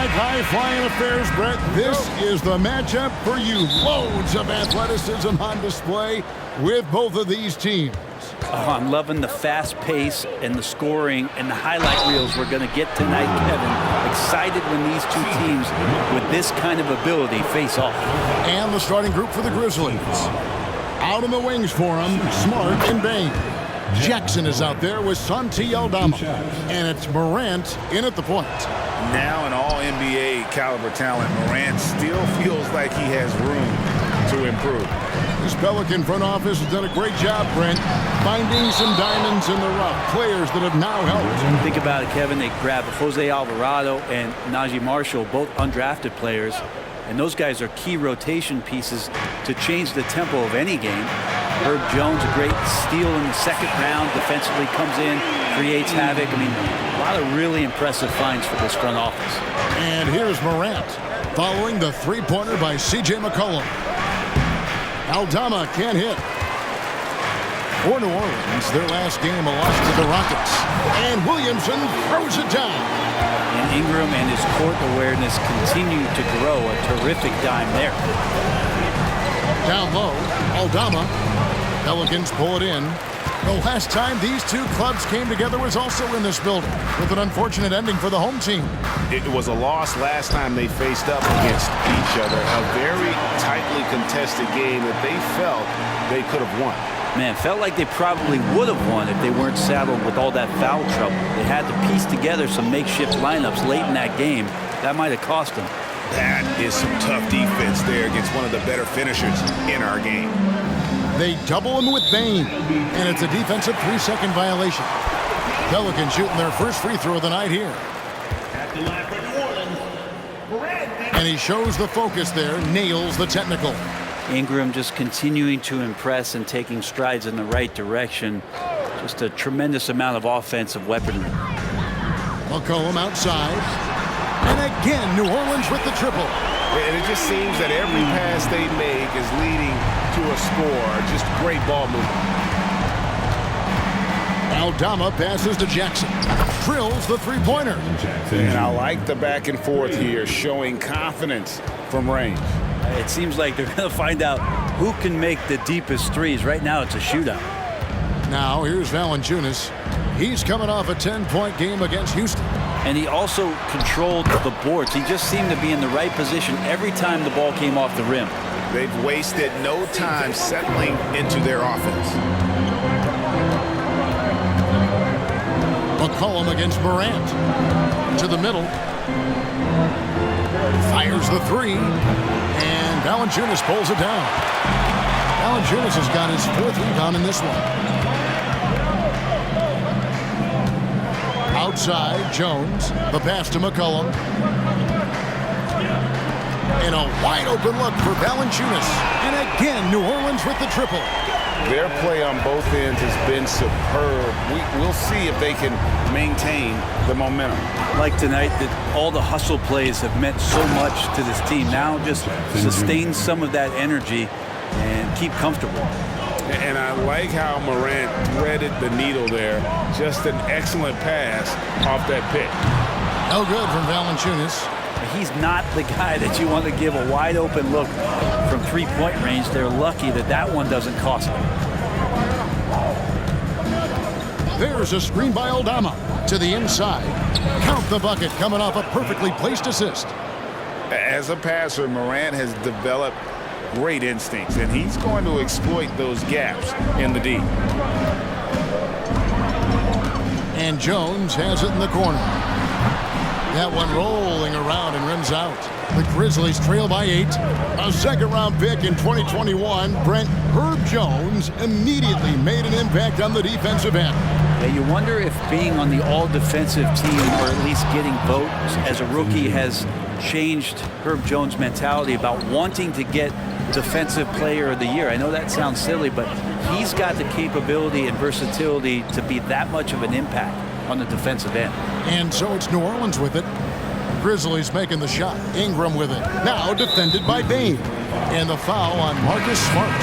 like high-flying affairs, Brett. This is the matchup for you. Loads of athleticism on display with both of these teams. Oh, I'm loving the fast pace and the scoring and the highlight reels we're going to get tonight, Kevin. Excited when these two teams with this kind of ability face off. And the starting group for the Grizzlies. Out in the wings for them, Smart and Bain. Jackson is out there with Santi Aldama. And it's Morant in at the point. Now an all-NBA caliber talent, Morant still feels like he has room to improve. This Pelican front office has done a great job, Brent, finding some diamonds in the rough. Players that have now helped. Think about it, Kevin. They grabbed Jose Alvarado and Najee Marshall, both undrafted players. And those guys are key rotation pieces to change the tempo of any game. Herb Jones, a great steal in the second round. Defensively comes in, creates havoc. I mean, a lot of really impressive finds for this front office. And here's Morant, following the three-pointer by C.J. McCollum. Aldama can't hit. For New Orleans, their last game a loss to the Rockets. And Williamson throws it down. And Ingram and his court awareness continue to grow. A terrific dime there. Down low, Aldama. Pelicans pull it in. The last time these two clubs came together was also in this building, with an unfortunate ending for the home team. It was a loss last time they faced up against each other. A very tightly contested game that they felt they could have won. Man, felt like they probably would have won if they weren't saddled with all that foul trouble. They had to piece together some makeshift lineups late in that game. That might have cost them. That is some tough defense there against one of the better finishers in our game. They double him with Bain, and it's a defensive 3-second violation. Pelicans shooting their first free throw of the night here. And he shows the focus there, nails the technical. Ingram just continuing to impress and taking strides in the right direction. Just a tremendous amount of offensive weaponry. McCollum outside. And again, New Orleans with the triple. And it just seems that every pass they make is leading to a score. Just great ball movement. Aldama passes to Jackson. Drills the three-pointer. And I like the back and forth here, showing confidence from range. It seems like they're going to find out who can make the deepest threes. Right now, it's a shootout. Now, here's Valanciunas. He's coming off a 10-point game against Houston. And he also controlled the boards. He just seemed to be in the right position every time the ball came off the rim. They've wasted no time settling into their offense. McCollum against Morant. To the middle. Fires the three. And Valanciunas pulls it down. Valanciunas has got his fourth rebound in this one. Outside, Jones. The pass to McCollum. And a wide-open look for Valanciunas. And again, New Orleans with the triple. Their play on both ends has been superb. We'll see if they can maintain the momentum. Like tonight, that all the hustle plays have meant so much to this team. Now just sustain some of that energy and keep comfortable. And I like how Morant threaded the needle there. Just an excellent pass off that pick. No good from Valanciunas. He's not the guy that you want to give a wide open look from three-point range. They're lucky that that one doesn't cost them. There's a screen by Aldama to the inside. Count the bucket coming off a perfectly placed assist. As a passer, Morant has developed great instincts, and he's going to exploit those gaps in the D. And Jones has it in the corner. That one rolling around and rims out. The Grizzlies trail by 8. A second-round pick in 2021, Brent Herb Jones immediately made an impact on the defensive end. Yeah, you wonder if being on the all-defensive team, or at least getting votes as a rookie, has changed Herb Jones' mentality about wanting to get Defensive Player of the Year. I know that sounds silly, but he's got the capability and versatility to be that much of an impact on the defensive end. And so it's New Orleans with it. Grizzlies making the shot. Ingram with it. Now defended by Bain. And the foul on Marcus Smart.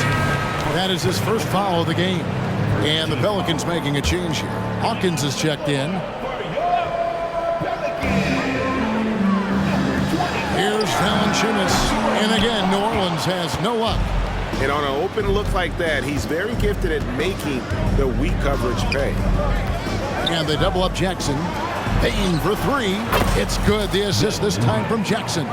That is his first foul of the game. And the Pelicans making a change here. Hawkins is checked in. Valanciunas. And again, New Orleans has no luck. And on an open look like that, he's very gifted at making the weak coverage pay. And they double up Jackson. Payne for three. It's good. The assist this time from Jackson.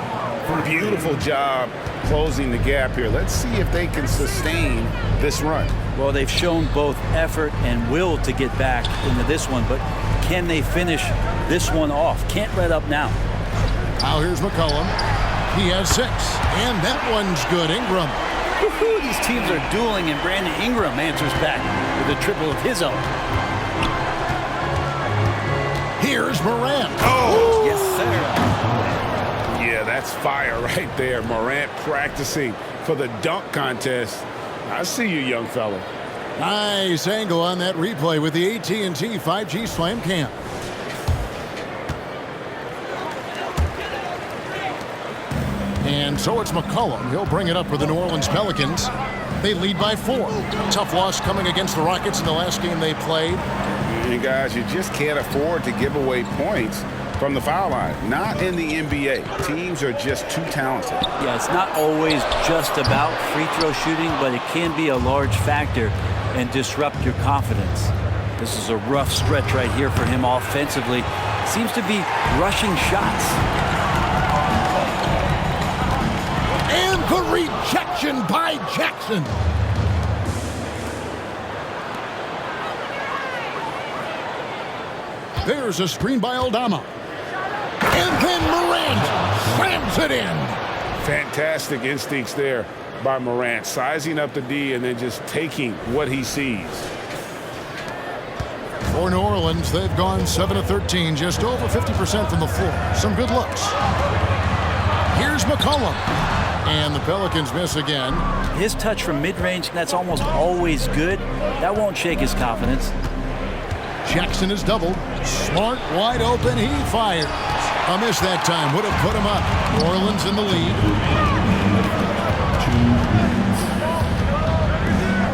Beautiful job closing the gap here. Let's see if they can sustain this run. Well, they've shown both effort and will to get back into this one, but can they finish this one off? Can't let up now. Now here's McCollum. He has 6, and that one's good. Ingram. Woo-hoo, these teams are dueling, and Brandon Ingram answers back with a triple of his own. Here's Morant. Oh! Yes, sir. Yeah, that's fire right there. Morant practicing for the dunk contest. I see you, young fella. Nice angle on that replay with the AT&T 5G Slam Cam. And so it's McCollum. He'll bring it up for the New Orleans Pelicans. They lead by 4. Tough loss coming against the Rockets in the last game they played. You guys, you just can't afford to give away points from the foul line. Not in the NBA. Teams are just too talented. Yeah, it's not always just about free throw shooting, but it can be a large factor and disrupt your confidence. This is a rough stretch right here for him offensively. Seems to be rushing shots. And the rejection by Jackson. There's a screen by Aldama. And then Morant slams it in. Fantastic instincts there by Morant. Sizing up the D and then just taking what he sees. For New Orleans, they've gone 7 of 13, just over 50% from the floor. Some good looks. Here's McCollum. And the Pelicans miss again. His touch from mid-range, that's almost always good. That won't shake his confidence. Jackson is doubled. Smart, wide open, he fires. A miss that time would have put him up. New Orleans in the lead.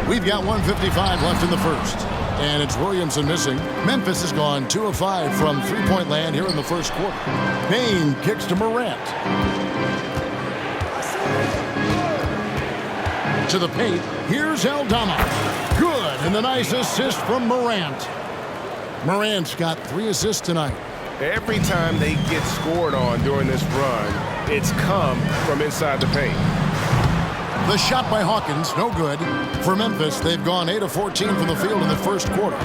We've got 1:55 left in the first. And it's Williamson missing. Memphis has gone 2 of 5 from three-point land here in the first quarter. Payne kicks to Morant. To the paint. Here's Aldama. Good. And the nice assist from Morant. Morant's got 3 assists tonight. Every time they get scored on during this run, it's come from inside the paint. The shot by Hawkins, no good. For Memphis, they've gone 8 of 14 from the field in the first quarter.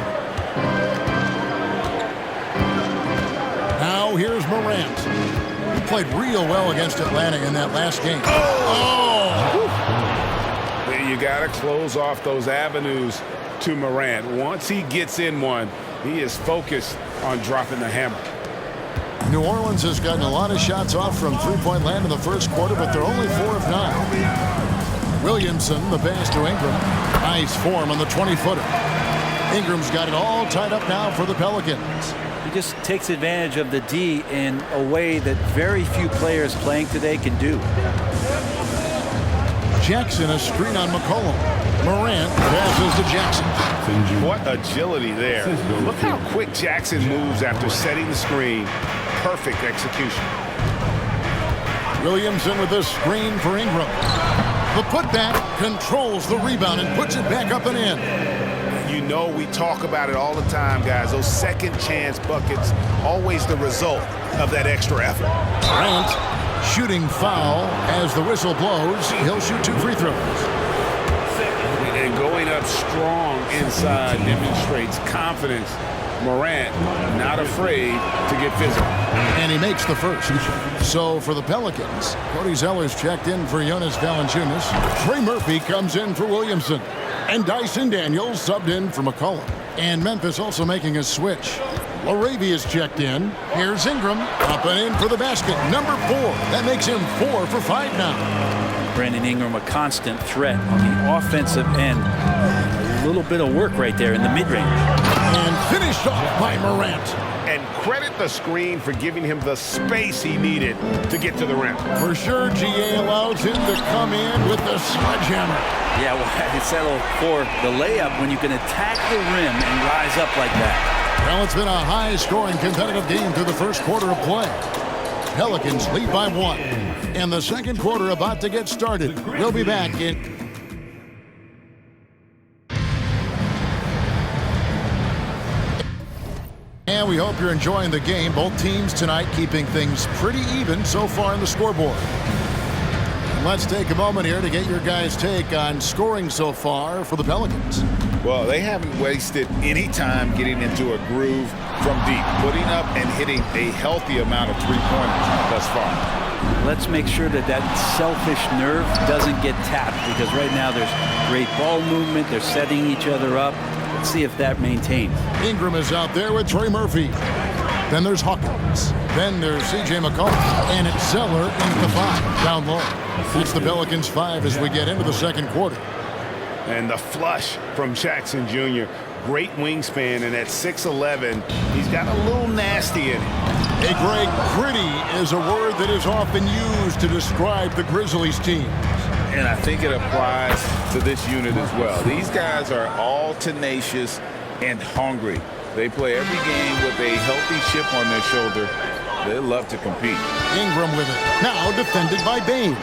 Now here's Morant. He played real well against Atlanta in that last game. You got to close off those avenues to Morant. Once he gets in one, he is focused on dropping the hammer. New Orleans has gotten a lot of shots off from three-point land in the first quarter, but they're only 4 of 9. Williamson, the pass to Ingram. Nice form on the 20-footer. Ingram's got it all tied up now for the Pelicans. He just takes advantage of the D in a way that very few players playing today can do. Jackson, a screen on McCollum. Morant passes to Jackson. What agility there. Look how quick Jackson moves after setting the screen. Perfect execution. Williamson with a screen for Ingram. The putback controls the rebound and puts it back up and in. You know we talk about it all the time, guys. Those second chance buckets, always the result of that extra effort. Grant, shooting foul as the whistle blows. He'll shoot 2 free throws. And going up strong inside demonstrates confidence. Morant not afraid to get physical. And he makes the first. So for the Pelicans, Cody Zeller's checked in for Jonas Valanciunas. Trey Murphy comes in for Williamson. And Dyson Daniels subbed in for McCollum. And Memphis also making a switch. Laravia's checked in. Here's Ingram. Up and in for the basket. Number 4. That makes him 4 for 5 now. Brandon Ingram, a constant threat on the offensive end. A little bit of work right there in the mid-range. And finished off by Morant. And credit the screen for giving him the space he needed to get to the rim. For sure, GA allows him to come in with the sledgehammer. Yeah, well, I settle for the layup when you can attack the rim and rise up like that. Well, it's been a high-scoring competitive game through the first quarter of play. Pelicans lead by 1. And the second quarter about to get started. We'll be back in... And we hope you're enjoying the game. Both teams tonight keeping things pretty even so far in the scoreboard. And let's take a moment here to get your guys' take on scoring so far for the Pelicans. Well, they haven't wasted any time getting into a groove from deep, putting up and hitting a healthy amount of three-pointers thus far. Let's make sure that that selfish nerve doesn't get tapped, because right now there's great ball movement. They're setting each other up. Let's see if that maintains. Ingram is out there with Trey Murphy. Then there's Hawkins. Then there's C.J. McCollum. And it's Zeller into the 5 down low. It's the Pelicans 5 as we get into the second quarter. And the flush from Jackson Jr. Great wingspan, and at 6'11", he's got a little nasty in him. Hey, Greg, gritty is a word that is often used to describe the Grizzlies team. And I think it applies to this unit as well. These guys are all tenacious and hungry. They play every game with a healthy chip on their shoulder. They love to compete. Ingram with it. Now defended by Bain.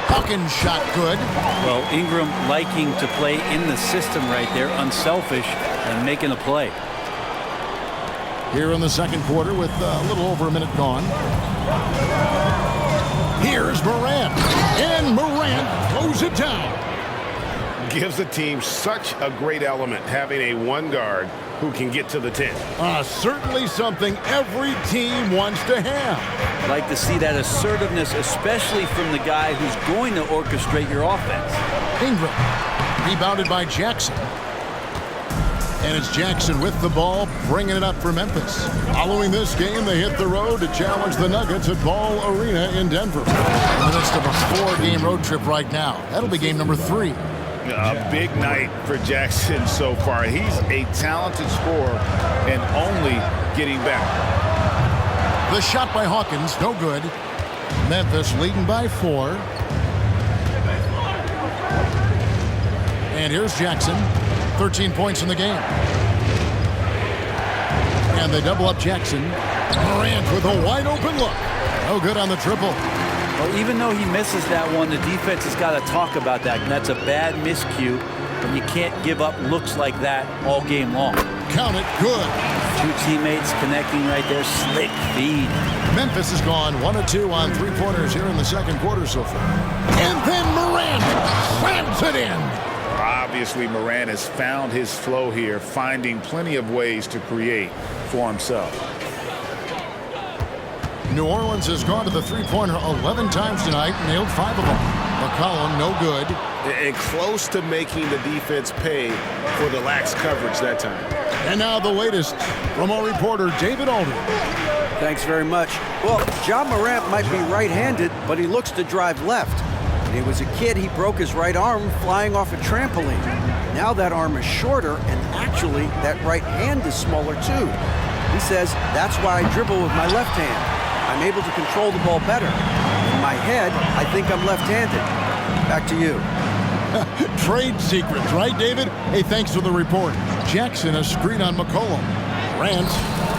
Hawkins shot good. Well, Ingram liking to play in the system right there, unselfish and making a play. Here in the second quarter with a little over a minute gone. Here's Morant. And Morant throws it down. Gives the team such a great element having a one guard who can get to the 10. Certainly something every team wants to have. Like to see that assertiveness, especially from the guy who's going to orchestrate your offense. Ingram, rebounded by Jackson. And it's Jackson with the ball, bringing it up for Memphis. Following this game, they hit the road to challenge the Nuggets at Ball Arena in Denver. In the midst of a 4-game road trip right now. That'll be game number 3. A big night for Jackson so far. He's a talented scorer and only getting better. The shot by Hawkins, no good. Memphis leading by 4. And here's Jackson. 13 points in the game. And they double up Jackson. Morant with a wide open look. No good on the triple. Well, even though he misses that one, the defense has got to talk about that. And that's a bad miscue, and you can't give up looks like that all game long. Count it, good. 2 teammates connecting right there. Slick feed. Memphis has gone 1 of 2 on 3-pointers here in the second quarter so far. And then Morant slams it in. Obviously, Morant has found his flow here, finding plenty of ways to create for himself. New Orleans has gone to the 3-pointer 11 times tonight, nailed 5 of them. McCollum, no good. And close to making the defense pay for the lax coverage that time. And now the latest from our reporter, David Alden. Thanks very much. Well, Ja Morant might be right-handed, but he looks to drive left. When he was a kid, he broke his right arm flying off a trampoline. Now that arm is shorter, and actually, that right hand is smaller too. He says, that's why I dribble with my left hand. I'm able to control the ball better. In my head, I think I'm left-handed. Back to you. Trade secrets, right, David? Hey, thanks for the report. Jackson, a screen on McCollum. Morant,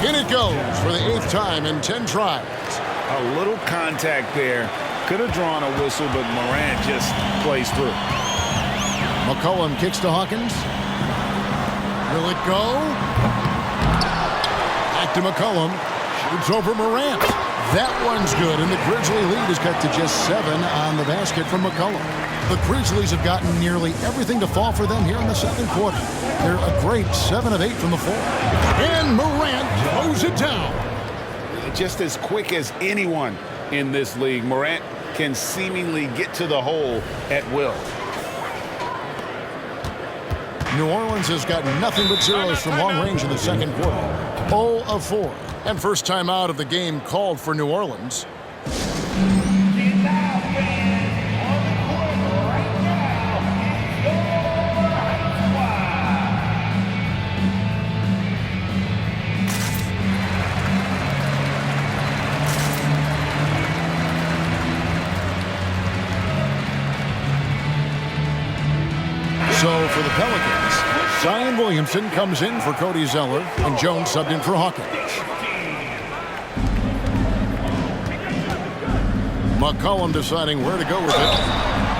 in it goes for the 8th time in 10 tries. A little contact there. Could have drawn a whistle, but Morant just plays through. McCollum kicks to Hawkins. Will it go? Back to McCollum. Shoots over Morant. That one's good, and the Grizzly lead has cut to just 7 on the basket from McCollum. The Grizzlies have gotten nearly everything to fall for them here in the second quarter. They're a great 7 of 8 from the floor. And Morant throws it down. Just as quick as anyone in this league, Morant can seemingly get to the hole at will. New Orleans has got nothing but zeros from long range in the second quarter. 0 of 4. And first time out of the game called for New Orleans. So for the Pelicans, Zion Williamson comes in for Cody Zeller, and Jones subbed in for Hawkins. McCollum deciding where to go with it.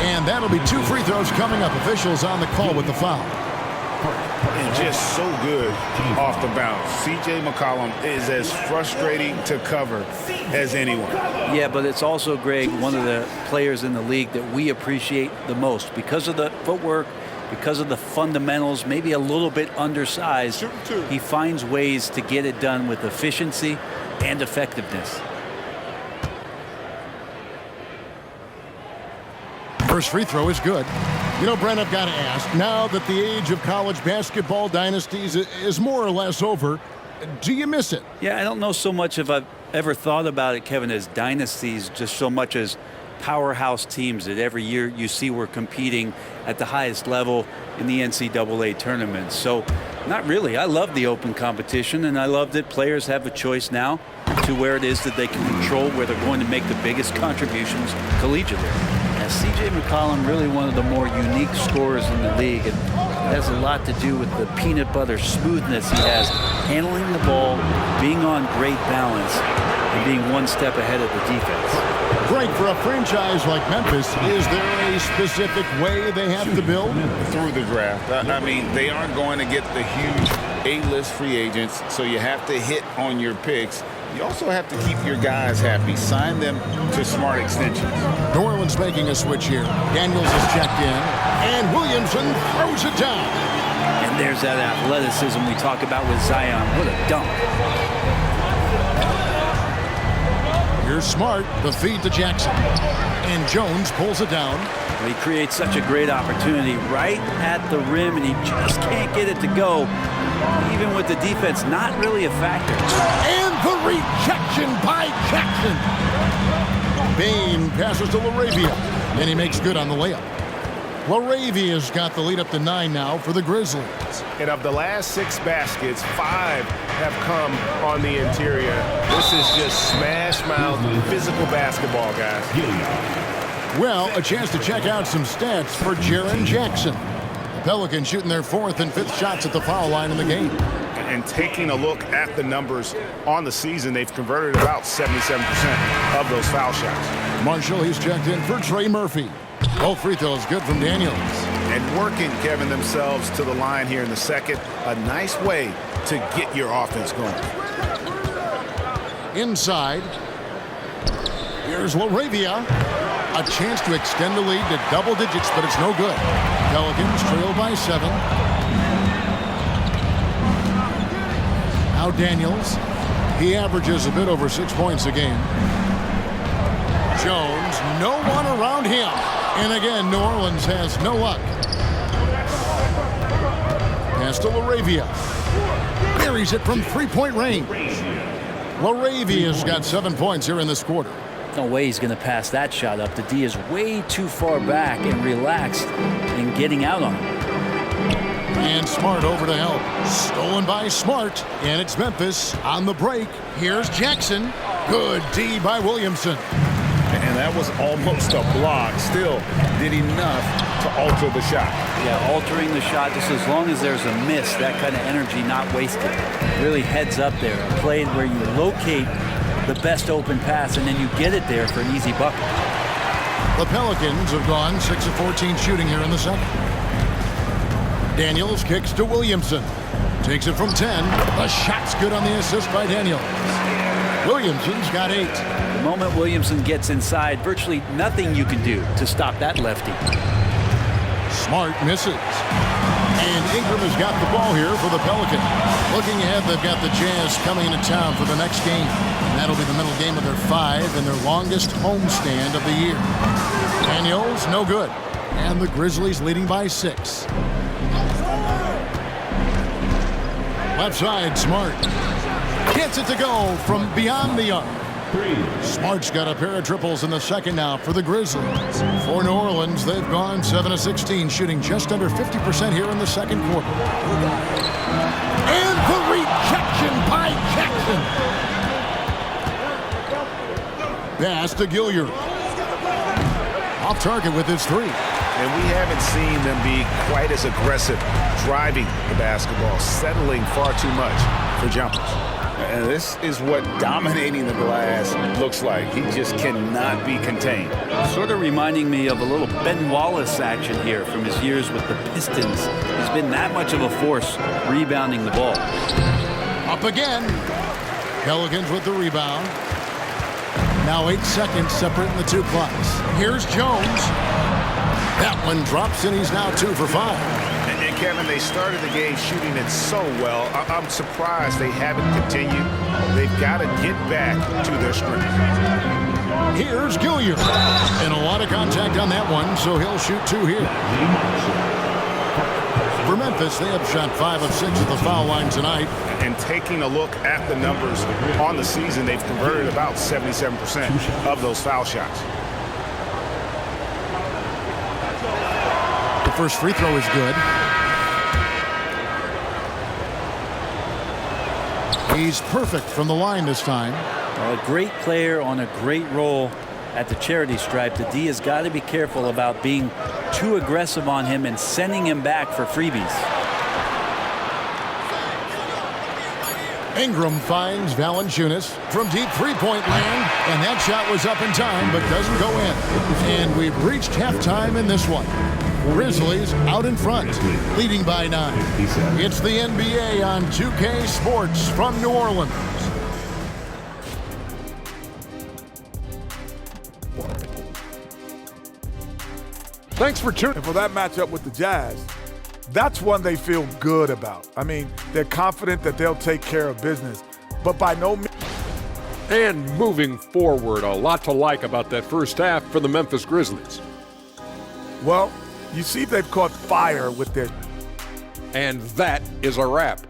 And that'll be 2 free throws coming up. Officials on the call with the foul. And just so good off the bounce. C.J. McCollum is as frustrating to cover as anyone. Yeah, but it's also, Greg, one of the players in the league that we appreciate the most because of the footwork, because of the fundamentals, maybe a little bit undersized. He finds ways to get it done with efficiency and effectiveness. First free throw is good. You know, Brent, I've got to ask, now that the age of college basketball dynasties is more or less over, do you miss it? Yeah, I don't know so much if I've ever thought about it, Kevin, as dynasties, just so much as powerhouse teams that every year you see we're competing at the highest level in the NCAA tournament. So not really. I love the open competition, and I love that players have a choice now to where it is that they can control where they're going to make the biggest contributions collegiately. C.J. McCollum, really one of the more unique scorers in the league, and it has a lot to do with the peanut butter smoothness he has, handling the ball, being on great balance, and being one step ahead of the defense. Greg, for a franchise like Memphis, is there a specific way they have to build? Through the draft. I mean, they aren't going to get the huge A-list free agents, so you have to hit on your picks. You also have to keep your guys happy. Sign them to smart extensions. New Orleans making a switch here. Daniels is checked in, and Williamson throws it down. And there's that athleticism we talk about with Zion. What a dunk. Here's Smart, the feed to Jackson. And Jones pulls it down. Well, he creates such a great opportunity right at the rim, and he just can't get it to go. Even with the defense not really a factor. And the rejection by Jackson. Bain passes to LaRavia, and he makes good on the layup. LaRavia's got the lead up to 9 now for the Grizzlies. And of the last 6 baskets, 5 have come on the interior. This is just smash mouth physical basketball, guys. Well, a chance to check out some stats for Jaren Jackson. The Pelicans shooting their 4th and 5th shots at the foul line in the game. And taking a look at the numbers on the season, they've converted about 77% of those foul shots. Marshall, he's checked in for Trey Murphy. Both free throws good from Daniels. And working, Kevin, themselves to the line here in the second. A nice way to get your offense going. Inside. Here's LaRavia. A chance to extend the lead to double digits, but it's no good. Pelicans trail by 7. Now Daniels. He averages a bit over 6 points a game. Jones, no one around him. And again, New Orleans has no luck. Pass to LaRavia. Buries it from three-point range. LaRavia's got 7 points here in this quarter. No way he's going to pass that shot up. The D is way too far back and relaxed in getting out on him. And Smart over to help. Stolen by Smart. And it's Memphis on the break. Here's Jackson. Good D by Williamson. And that was almost a block. Still did enough to alter the shot. Yeah, altering the shot just as long as there's a miss, that kind of energy not wasted. Really heads up there. A play where you locate the best open pass and then you get it there for an easy bucket. The Pelicans have gone 6 of 14 shooting here in the second. Daniels kicks to Williamson. Takes it from 10. The shot's good on the assist by Daniels. Williamson's got 8. The moment Williamson gets inside, virtually nothing you can do to stop that lefty. Smart misses. And Ingram has got the ball here for the Pelicans. Looking ahead, they've got the Jazz coming into town for the next game. And that'll be the middle game of their 5 and their longest homestand of the year. Daniels, no good. And the Grizzlies leading by 6. Left side, Smart. Gets it to go from beyond the arc. Smart's got a pair of triples in the second now for the Grizzlies. For New Orleans, they've gone 7 of 16, shooting just under 50% here in the second quarter. And the rejection by Jackson. Pass to Gilliard. Off target with his 3. And we haven't seen them be quite as aggressive driving the basketball, settling far too much for jumpers. And this is what dominating the glass looks like. He just cannot be contained. Sort of reminding me of a little Ben Wallace action here from his years with the Pistons. He's been that much of a force rebounding the ball. Up again. Pelicans with the rebound. Now 8 seconds separating the two clocks. Here's Jones. That one drops, and he's now 2 for 5. And Kevin, they started the game shooting it so well. I'm surprised they haven't continued. They've got to get back to their strength. Here's Gilliard. And a lot of contact on that one, so he'll shoot 2 here. For Memphis, they have shot 5 of 6 at the foul line tonight. And taking a look at the numbers on the season, they've converted about 77% of those foul shots. The first free throw is good. He's perfect from the line this time. Well, a great player on a great role at the charity stripe. The D has got to be careful about being too aggressive on him and sending him back for freebies. Ingram finds Valanciunas from deep three-point land, and that shot was up in time but doesn't go in. And we've reached halftime in this one. Grizzlies out in front, leading by 9. It's the NBA on 2K Sports from New Orleans. Thanks for tuning for that matchup with the Jazz. That's one they feel good about. I mean, they're confident that they'll take care of business, but by no means. And moving forward, a lot to like about that first half for the Memphis Grizzlies. Well, you see they've caught fire with their. And that is a wrap.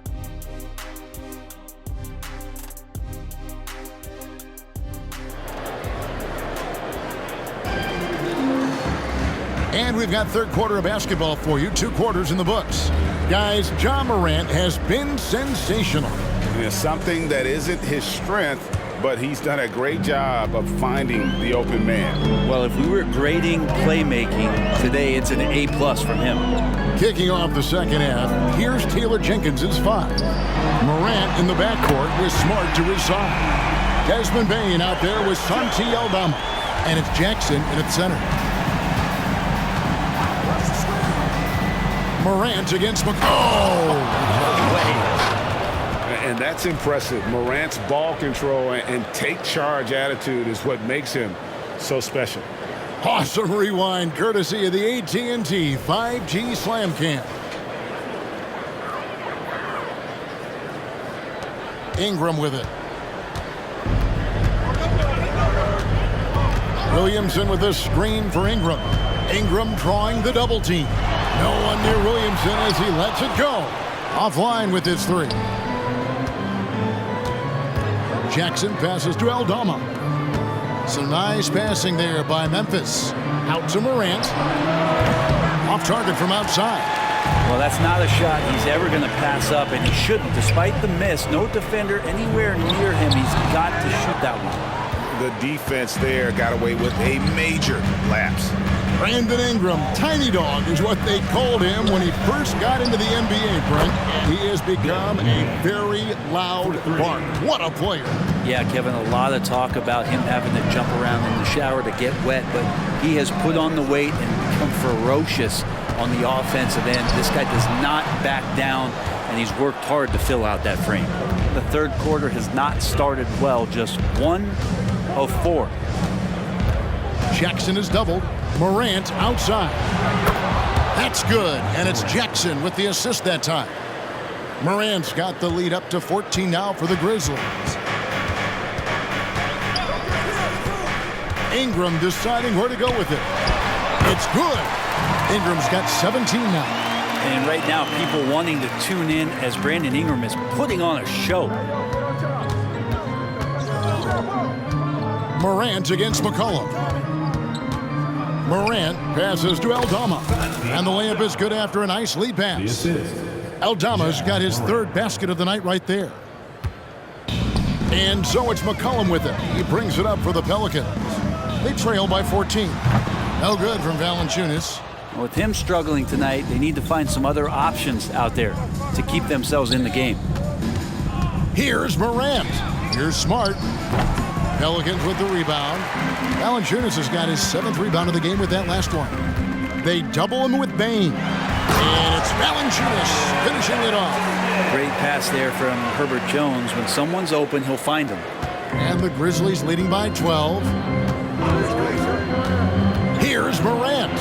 And we've got third quarter of basketball for you. 2 quarters in the books. Guys, Ja Morant has been sensational. It's something that isn't his strength, but he's done a great job of finding the open man. Well, if we were grading playmaking today, it's an A+ from him. Kicking off the second half, here's Taylor Jenkins' 5. Morant in the backcourt with Smart to his side. Desmond Bane out there with Santi Aldama. And it's Jackson in at center. Morant against McCollum. And that's impressive. Morant's ball control and take charge attitude is what makes him so special. Awesome rewind courtesy of the AT&T 5G Slam Cam. Ingram with it. Williamson with the screen for Ingram. Ingram drawing the double team. No one near Williamson as he lets it go. Offline with his 3. Jackson passes to Aldama. Some nice passing there by Memphis. Out to Morant. Off target from outside. Well, that's not a shot he's ever going to pass up, and he shouldn't. Despite the miss, no defender anywhere near him. He's got to shoot that one. The defense there got away with a major lapse. Brandon Ingram, Tiny Dog is what they called him when he first got into the NBA, Brent. He has become a very loud bark. What a player. Yeah, Kevin, a lot of talk about him having to jump around in the shower to get wet, but he has put on the weight and become ferocious on the offensive end. This guy does not back down, and he's worked hard to fill out that frame. The third quarter has not started well, just 1 of 4. Jackson is doubled. Morant outside. That's good, and it's Jackson with the assist that time. Morant's got the lead up to 14 now for the Grizzlies. Ingram deciding where to go with it. It's good. Ingram's got 17 now. And right now, people wanting to tune in as Brandon Ingram is putting on a show. Morant against McCollum. Morant passes to Aldama. And the layup is good after a nice lead pass. Aldama's got his 3rd basket of the night right there. And so it's McCollum with it. He brings it up for the Pelicans. They trail by 14. No good from Valanciunas. With him struggling tonight, they need to find some other options out there to keep themselves in the game. Here's Morant. Here's Smart. Pelicans with the rebound. Valanciunas has got his 7th rebound of the game with that last one. They double him with Bane. And it's Valanciunas finishing it off. Great pass there from Herbert Jones. When someone's open, he'll find them. And the Grizzlies leading by 12. Here's Morant.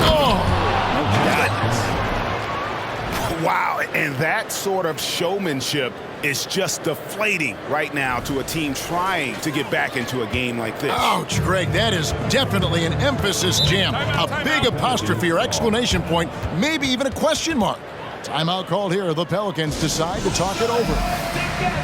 Wow, and that sort of showmanship is just deflating right now to a team trying to get back into a game like this. Ouch, Greg, that is definitely an emphasis jam. A big apostrophe or exclamation point, maybe even a question mark. Timeout called here. The Pelicans decide to talk it over.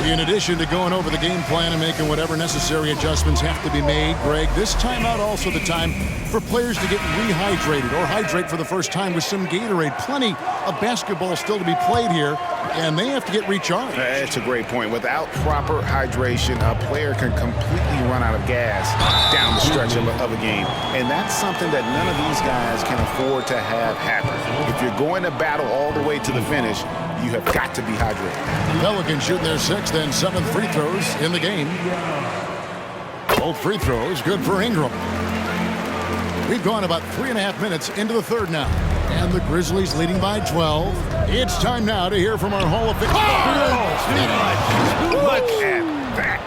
In addition to going over the game plan and making whatever necessary adjustments have to be made, Greg, this timeout also the time for players to get rehydrated or hydrate for the first time with some Gatorade. Plenty of basketball still to be played here, and they have to get recharged. That's a great point. Without proper hydration, a player can completely run out of gas down the stretch of a game. And that's something that none of these guys can afford to have happen. If you're going to battle all the way to the finish, you have got to be hydrated. Pelicans shooting their 6th and 7th free throws in the game. Both free throws good for Ingram. We've gone about 3.5 minutes into the third now. And the Grizzlies leading by 12. It's time now to hear from our Hall of Fame. Look at that.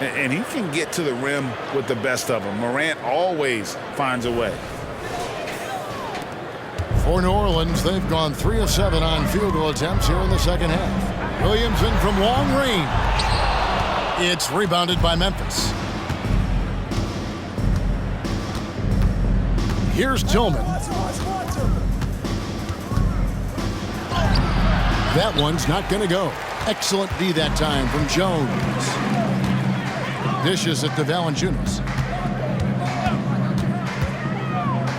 And he can get to the rim with the best of them. Morant always finds a way. For New Orleans, they've gone 3 of 7 on field goal attempts here in the second half. Williamson from long range. It's rebounded by Memphis. Here's Tillman. That one's not going to go. Excellent D that time from Jones. Dishes it to Valanciunas.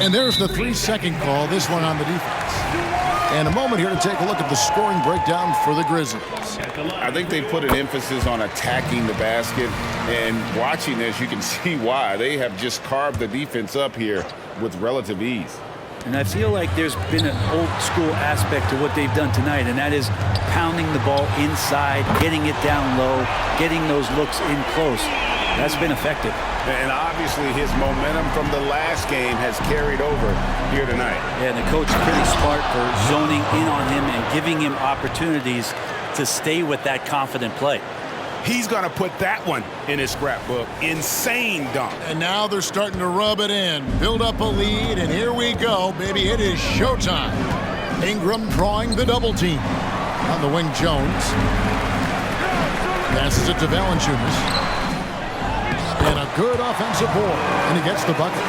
And there's the 3-second call, this one on the defense. And a moment here to take a look at the scoring breakdown for the Grizzlies. I think they put an emphasis on attacking the basket, and watching this, you can see why. They have just carved the defense up here with relative ease. And I feel like there's been an old school aspect to what they've done tonight, and that is pounding the ball inside, getting it down low, getting those looks in close. That's been effective. And obviously his momentum from the last game has carried over here tonight. Yeah, and the coach is pretty smart for zoning in on him and giving him opportunities to stay with that confident play. He's going to put that one in his scrapbook. Insane dunk. And now they're starting to rub it in, build up a lead, and here we go, baby. It is showtime. Ingram drawing the double team. On the wing, Jones. Passes it to Valanciunas. And a good offensive board, and he gets the bucket.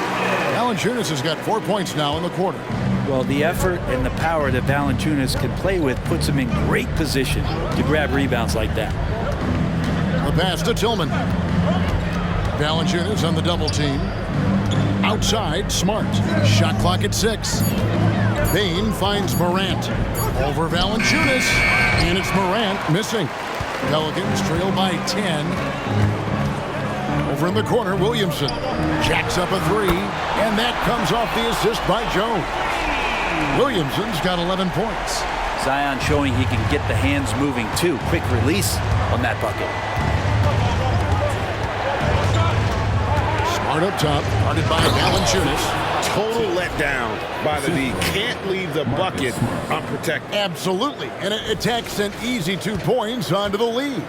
Valanciunas has got 4 points now in the quarter. Well, the effort and the power that Valanciunas can play with puts him in great position to grab rebounds like that. The pass to Tillman. Valanciunas on the double team. Outside, Smart. Shot clock at 6. Bane finds Morant. Over Valanciunas. And it's Morant missing. Pelicans trail by 10. Over in the corner, Williamson jacks up a 3, and that comes off the assist by Jones. Williamson's got 11 points. Zion showing he can get the hands moving too. Quick release on that bucket. Smart up top, guarded by Valanciunas. Total letdown by the D. Can't leave the bucket unprotected. Absolutely, and it takes an easy 2 points onto the lead.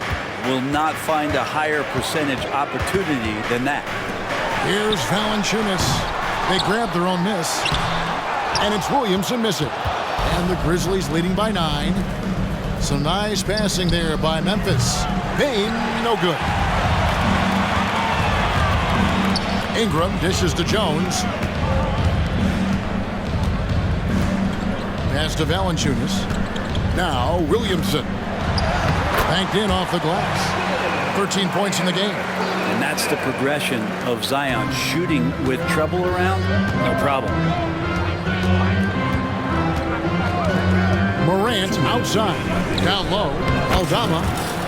Will not find a higher percentage opportunity than that. Here's Valanciunas. They grab their own miss, and it's Williamson missing. And the Grizzlies leading by 9. Some nice passing there by Memphis. Bane, no good. Ingram dishes to Jones. Pass to Valanciunas. Now Williamson. Banked in off the glass. 13 points in the game. And that's the progression of Zion. Shooting with trouble around, no problem. Morant outside. Down low. Aldama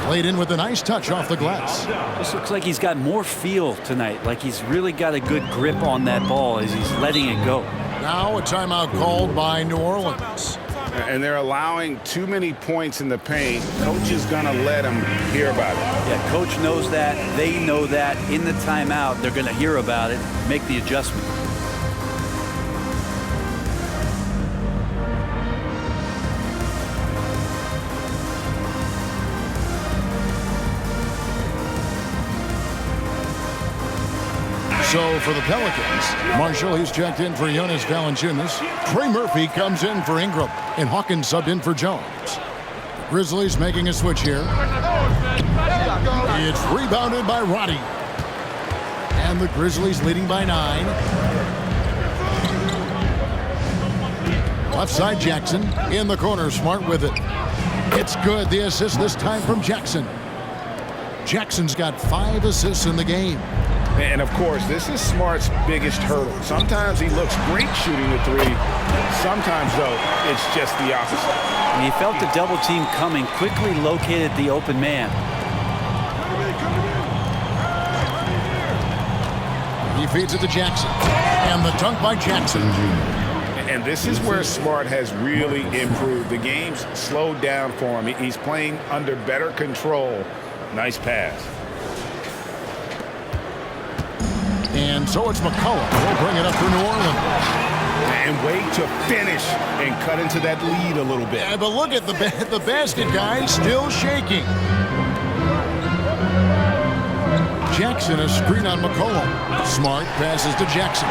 laid in with a nice touch off the glass. This looks like he's got more feel tonight. Like he's really got a good grip on that ball as he's letting it go. Now a timeout called by New Orleans. And they're allowing too many points in the paint. Coach is going to let them hear about it. Yeah, coach knows that. They know that. In the timeout, they're going to hear about it, make the adjustment. So for the Pelicans, Marshall, he's checked in for Jonas Valanciunas. Trey Murphy comes in for Ingram, and Hawkins subbed in for Jones. The Grizzlies making a switch here. It's rebounded by Roddy. And the Grizzlies leading by 9. Left side Jackson. In the corner, Smart with it. It's good. The assist this time from Jackson. Jackson's got 5 assists in the game. And, of course, this is Smart's biggest hurdle. Sometimes he looks great shooting the three. Sometimes, though, it's just the opposite. When he felt the double team coming, quickly located the open man. He feeds it to Jackson. And the dunk by Jackson. And this is where Smart has really improved. The game's slowed down for him. He's playing under better control. Nice pass. And so it's McCollum. He'll bring it up for New Orleans. And wait to finish and cut into that lead a little bit. Yeah, but look at the basket, guys, still shaking. Jackson, a screen on McCollum. Smart passes to Jackson.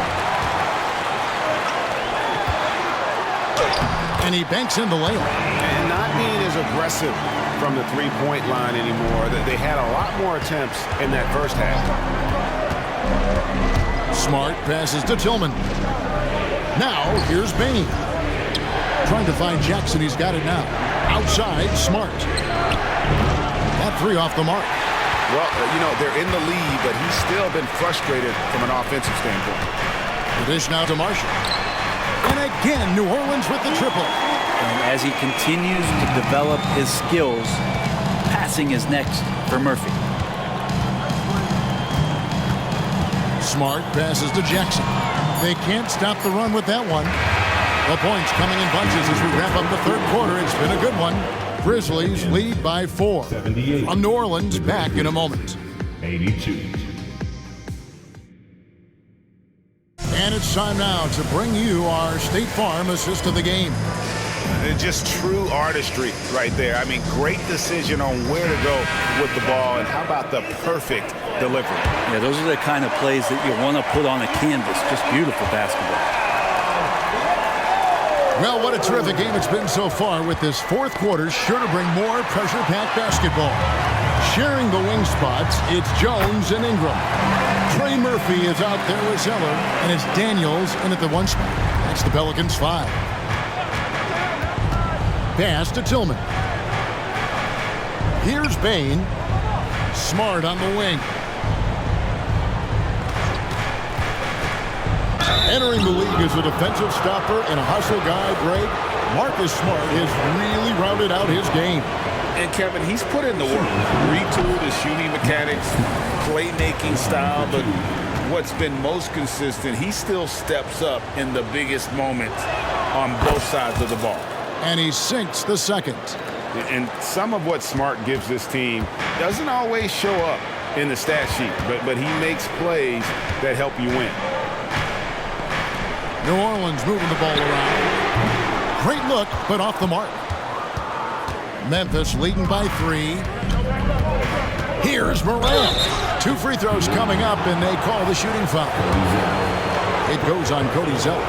And he banks in the layup. And not being as aggressive from the three-point line anymore. They had a lot more attempts in that first half. Smart passes to Tillman. Now, here's Bain. Trying to find Jackson. He's got it now. Outside, Smart. That 3 off the mark. Well, they're in the lead, but he's still been frustrated from an offensive standpoint. The dish now to Marshall. And again, New Orleans with the triple. And as he continues to develop his skills, passing is next for Murphy. Smart passes to Jackson. They can't stop the run with that one. The points coming in bunches as we wrap up the third quarter. It's been a good one. Grizzlies lead by 4. From New Orleans, back in a moment. 82. And it's time now to bring you our State Farm assist of the game. And just true artistry right there. I mean, great decision on where to go with the ball, and how about the perfect delivery? Yeah, those are the kind of plays that you want to put on a canvas. Just beautiful basketball. Well, what a terrific game it's been so far, with this fourth quarter sure to bring more pressure-packed basketball. Sharing the wing spots, it's Jones and Ingram. Trey Murphy is out there with Zeller, and it's Daniels in at the 1 spot. That's the Pelicans 5. Pass to Tillman. Here's Bain. Smart on the wing. Entering the league as a defensive stopper and a hustle guy, Greg, Marcus Smart has really rounded out his game. And Kevin, he's put in the work. Retooled his shooting mechanics, playmaking style, but what's been most consistent, he still steps up in the biggest moments on both sides of the ball. And he sinks the second. And some of what Smart gives this team doesn't always show up in the stat sheet, but he makes plays that help you win. New Orleans moving the ball around. Great look, but off the mark. Memphis leading by 3. Here's Morant. 2 free throws coming up, and they call the shooting foul. It goes on Cody Zeller.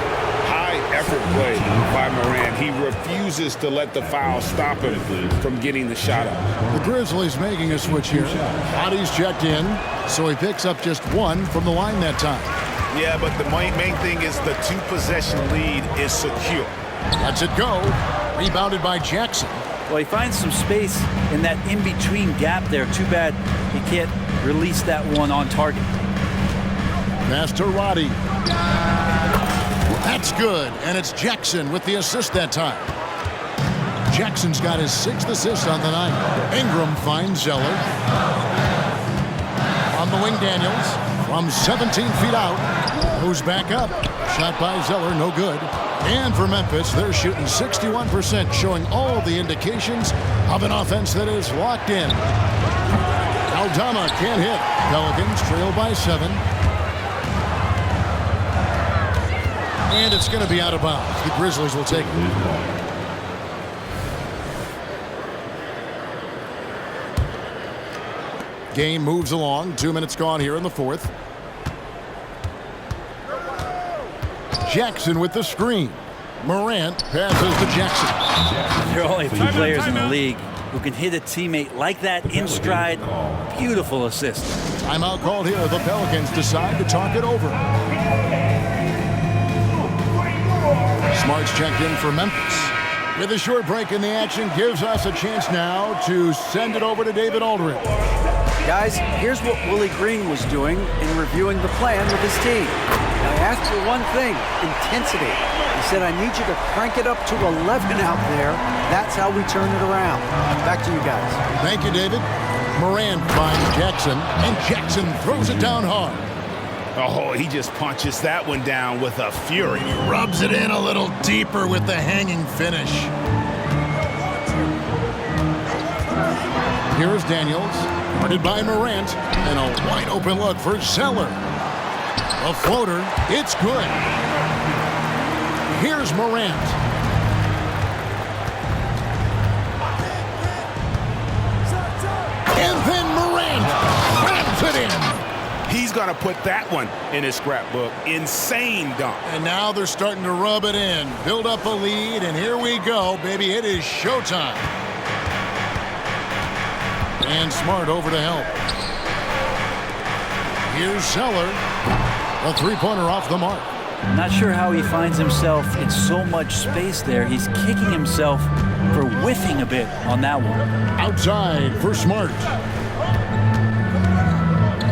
Effort play by Morant. He refuses to let the foul stop him from getting the shot up. The Grizzlies making a switch here. Body's checked in, so he picks up just 1 from the line that time. Yeah, but the main thing is the 2-possession lead is secure. Lets it go. Rebounded by Jackson. Well, he finds some space in that in-between gap there. Too bad he can't release that one on target. Pass to Roddy. That's good, and it's Jackson with the assist that time. Jackson's got his 6th assist on the night. Ingram finds Zeller. On the wing, Daniels from 17 feet out. Goes back up. Shot by Zeller, no good. And for Memphis, they're shooting 61%, showing all the indications of an offense that is locked in. Aldama can't hit. Pelicans trail by 7. And it's going to be out of bounds. The Grizzlies will take it. Game moves along. 2 minutes gone here in the fourth. Jackson with the screen. Morant passes to Jackson. There are only a few players in the league who can hit a teammate like that in stride. Beautiful assist. Timeout called here. The Pelicans decide to talk it over. Smart's checked in for Memphis. With a short break in the action, gives us a chance now to send it over to David Aldridge. Guys, here's what Willie Green was doing in reviewing the plan with his team. I asked for one thing, intensity. He said, I need you to crank it up to 11 out there. That's how we turn it around. Back to you guys. Thank you, David. Morant finds Jackson, and Jackson throws it down hard. Oh, he just punches that one down with a fury. Rubs it in a little deeper with the hanging finish. Here's Daniels, guarded by Morant, and a wide open look for Zeller. A floater, it's good. Here's Morant. And then Morant grabs it in. He's going to put that one in his scrapbook. Insane dunk. And now they're starting to rub it in, build up a lead, and here we go, baby. It is showtime. And Smart over to help. Here's Zeller. A three-pointer off the mark. Not sure how he finds himself in so much space there. He's kicking himself for whiffing a bit on that one. Outside for Smart.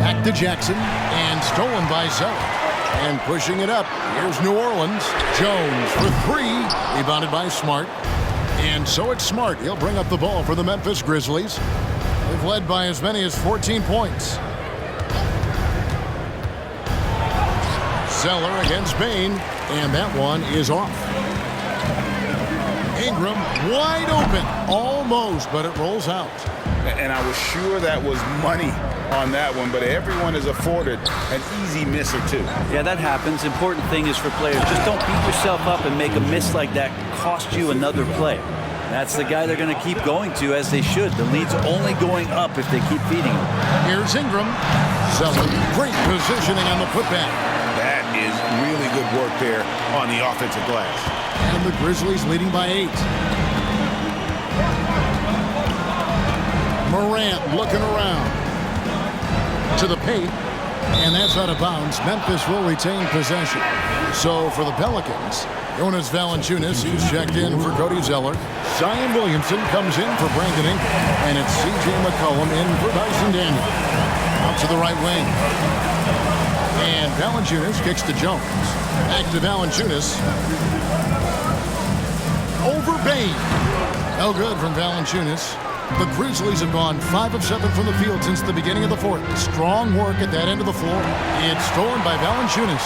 Back to Jackson, and stolen by Zeller. And pushing it up, here's New Orleans. Jones for 3, rebounded by Smart. And so it's Smart. He'll bring up the ball for the Memphis Grizzlies. They've led by as many as 14 points. Zeller against Bain, and that one is off. Ingram wide open, almost, but it rolls out. And I was sure that was money on that one, but everyone is afforded an easy miss or two. Yeah, that happens. Important thing is for players, just don't beat yourself up and make a miss like that cost you another play. That's the guy they're going to keep going to, as they should. The lead's only going up if they keep feeding him. Here's Ingram. Zeller, great positioning on the putback. That is really good work there on the offensive glass. And the Grizzlies leading by 8. Morant looking around to the paint, and that's out of bounds. Memphis will retain possession. So for the Pelicans, Jonas Valanciunas, he's checked in for Cody Zeller. Zion Williamson comes in for Brandon Ingram, and it's C.J. McCollum in for Dyson Daniels. Out to the right wing. And Valanciunas kicks to Jones. Back to Valanciunas. Over Bain. No good from Valanciunas. The Grizzlies have gone 5 of 7 from the field since the beginning of the fourth. Strong work at that end of the floor. It's stolen by Valanciunas.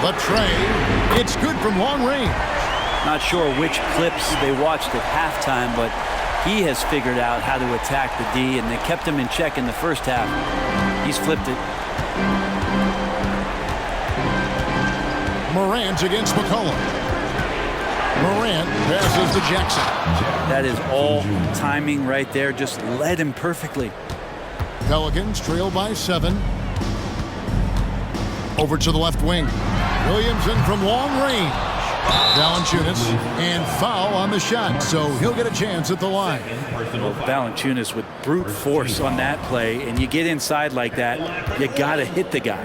The tray. It's good from long range. Not sure which clips they watched at halftime, but he has figured out how to attack the D, and they kept him in check in the first half. He's flipped it. Morant against McCollum. Morant passes to Jackson. That is all timing right there. Just led him perfectly. Pelicans trail by 7. Over to the left wing. Williamson from long range. Valanciunas, and foul on the shot, so he'll get a chance at the line. Valanciunas with brute force on that play, and you get inside like that, you got to hit the guy.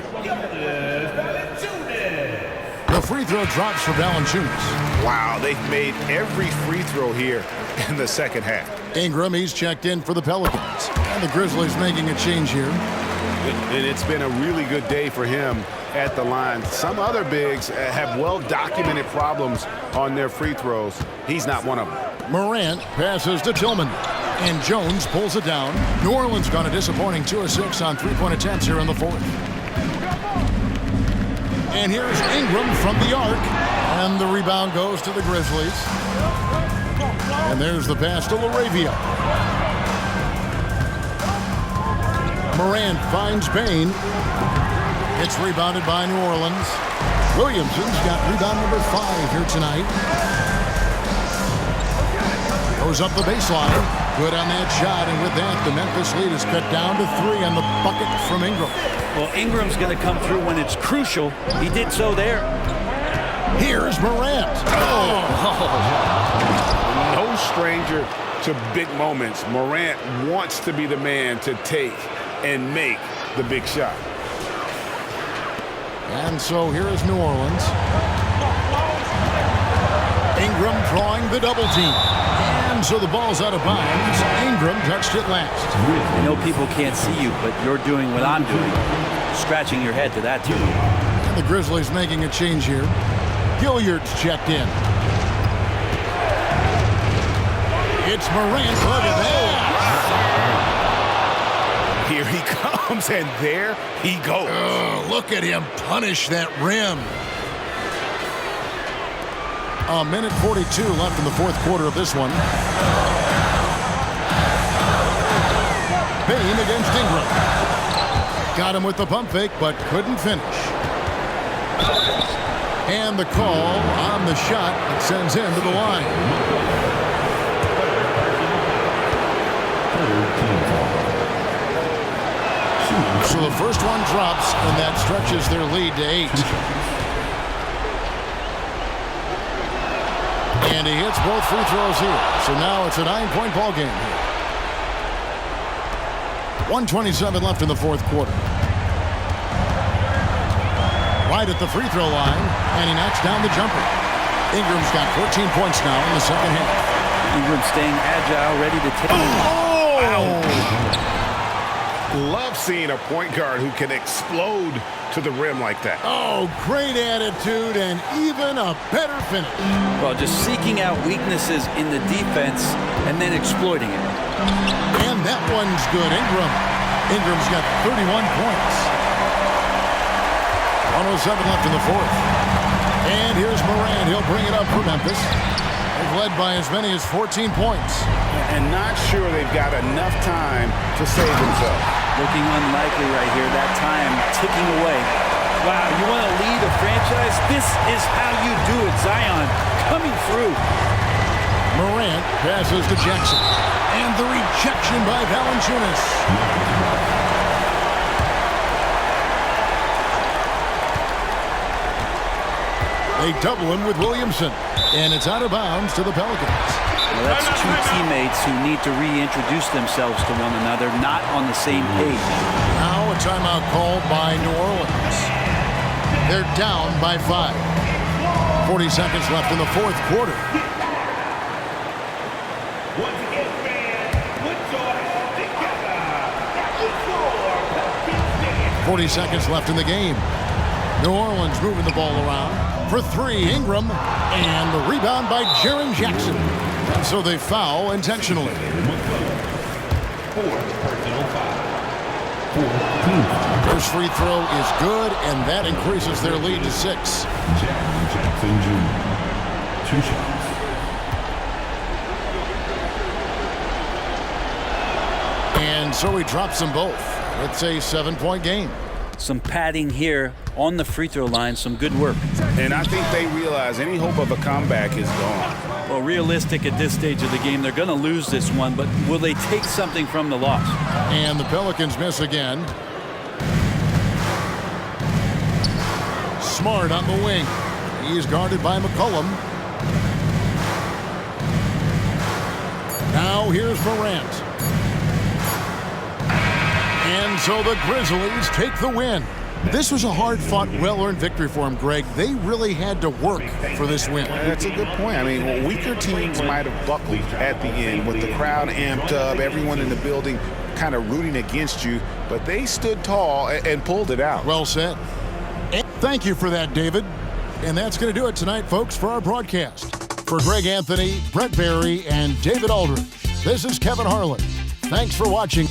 The free throw drops for Valanciunas. Wow, they've made every free throw here in the second half. Ingram, he's checked in for the Pelicans. And the Grizzlies making a change here. And it's been a really good day for him at the line. Some other bigs have well-documented problems on their free throws. He's not one of them. Morant passes to Tillman. And Jones pulls it down. New Orleans gone a disappointing 2 of 6 on three-point attempts here in the fourth. And here's Ingram from the arc. And the rebound goes to the Grizzlies. And there's the pass to LaRavia. Morant finds Bain. It's rebounded by New Orleans. Williamson's got rebound number 5 here tonight. Goes up the baseline. Good on that shot, and with that, the Memphis lead is cut down to 3 on the bucket from Ingram. Well, Ingram's going to come through when it's crucial. He did so there. Here's Morant. No stranger to big moments. Morant wants to be the man to take and make the big shot. And so here is New Orleans. Ingram drawing the double team. And so the ball's out of bounds. Ingram touched it last. I know people can't see you, but you're doing what I'm doing. Scratching your head to that tune. And the Grizzlies making a change here. Gilliard's checked in. It's Morant. Look at that. Here he comes, and there he goes. Oh, look at him punish that rim. A minute 42 left in the fourth quarter of this one. Bain against Ingram. Got him with the pump fake, but couldn't finish. And the call on the shot that sends him to the line. So the first one drops, and that stretches their lead to 8. And he hits both free throws here. So now it's a 9-point ball game here. 1:27 left in the fourth quarter. Right at the free throw line, and he knocks down the jumper. Ingram's got 14 points now in the second half. Ingram staying agile, ready to take. Love seeing a point guard who can explode to the rim like that. Oh, great attitude and even a better finish. Well, just seeking out weaknesses in the defense and then exploiting it. And that one's good. Ingram's got 31 points. 1:07 left in the fourth. And here's Morant. He'll bring it up for Memphis. They've led by as many as 14 points. And not sure they've got enough time to save themselves. Looking unlikely right here. That time ticking away. Wow, you want to lead a franchise? This is how you do it. Zion coming through. Morant passes to Jackson. And the rejection by Valanciunas. They double him with Williamson. And it's out of bounds to the Pelicans. Well, that's two teammates who need to reintroduce themselves to one another, not on the same page. Now a timeout called by New Orleans. They're down by 5. 40 seconds left in the fourth quarter. 40 seconds left in the game. New Orleans moving the ball around. For 3, Ingram, and the rebound by Jaren Jackson. And so they foul intentionally. First free throw is good, and that increases their lead to 6. Jaren Jackson Jr. 2 shots. And so he drops them both. It's a 7-point game. Some padding here on the free throw line. Some good work. And I think they realize any hope of a comeback is gone. Well, realistic at this stage of the game. They're going to lose this one, but will they take something from the loss? And the Pelicans miss again. Smart on the wing. He's guarded by McCollum. Now here's Morant. And so the Grizzlies take the win. This was a hard-fought, well-earned victory for them, Greg. They really had to work for this win. That's a good point. I mean, weaker teams might have buckled at the end with the crowd amped up, everyone in the building kind of rooting against you, but they stood tall and pulled it out. Well said. And thank you for that, David. And that's going to do it tonight, folks, for our broadcast. For Greg Anthony, Brett Barry, and David Aldridge, this is Kevin Harlan. Thanks for watching.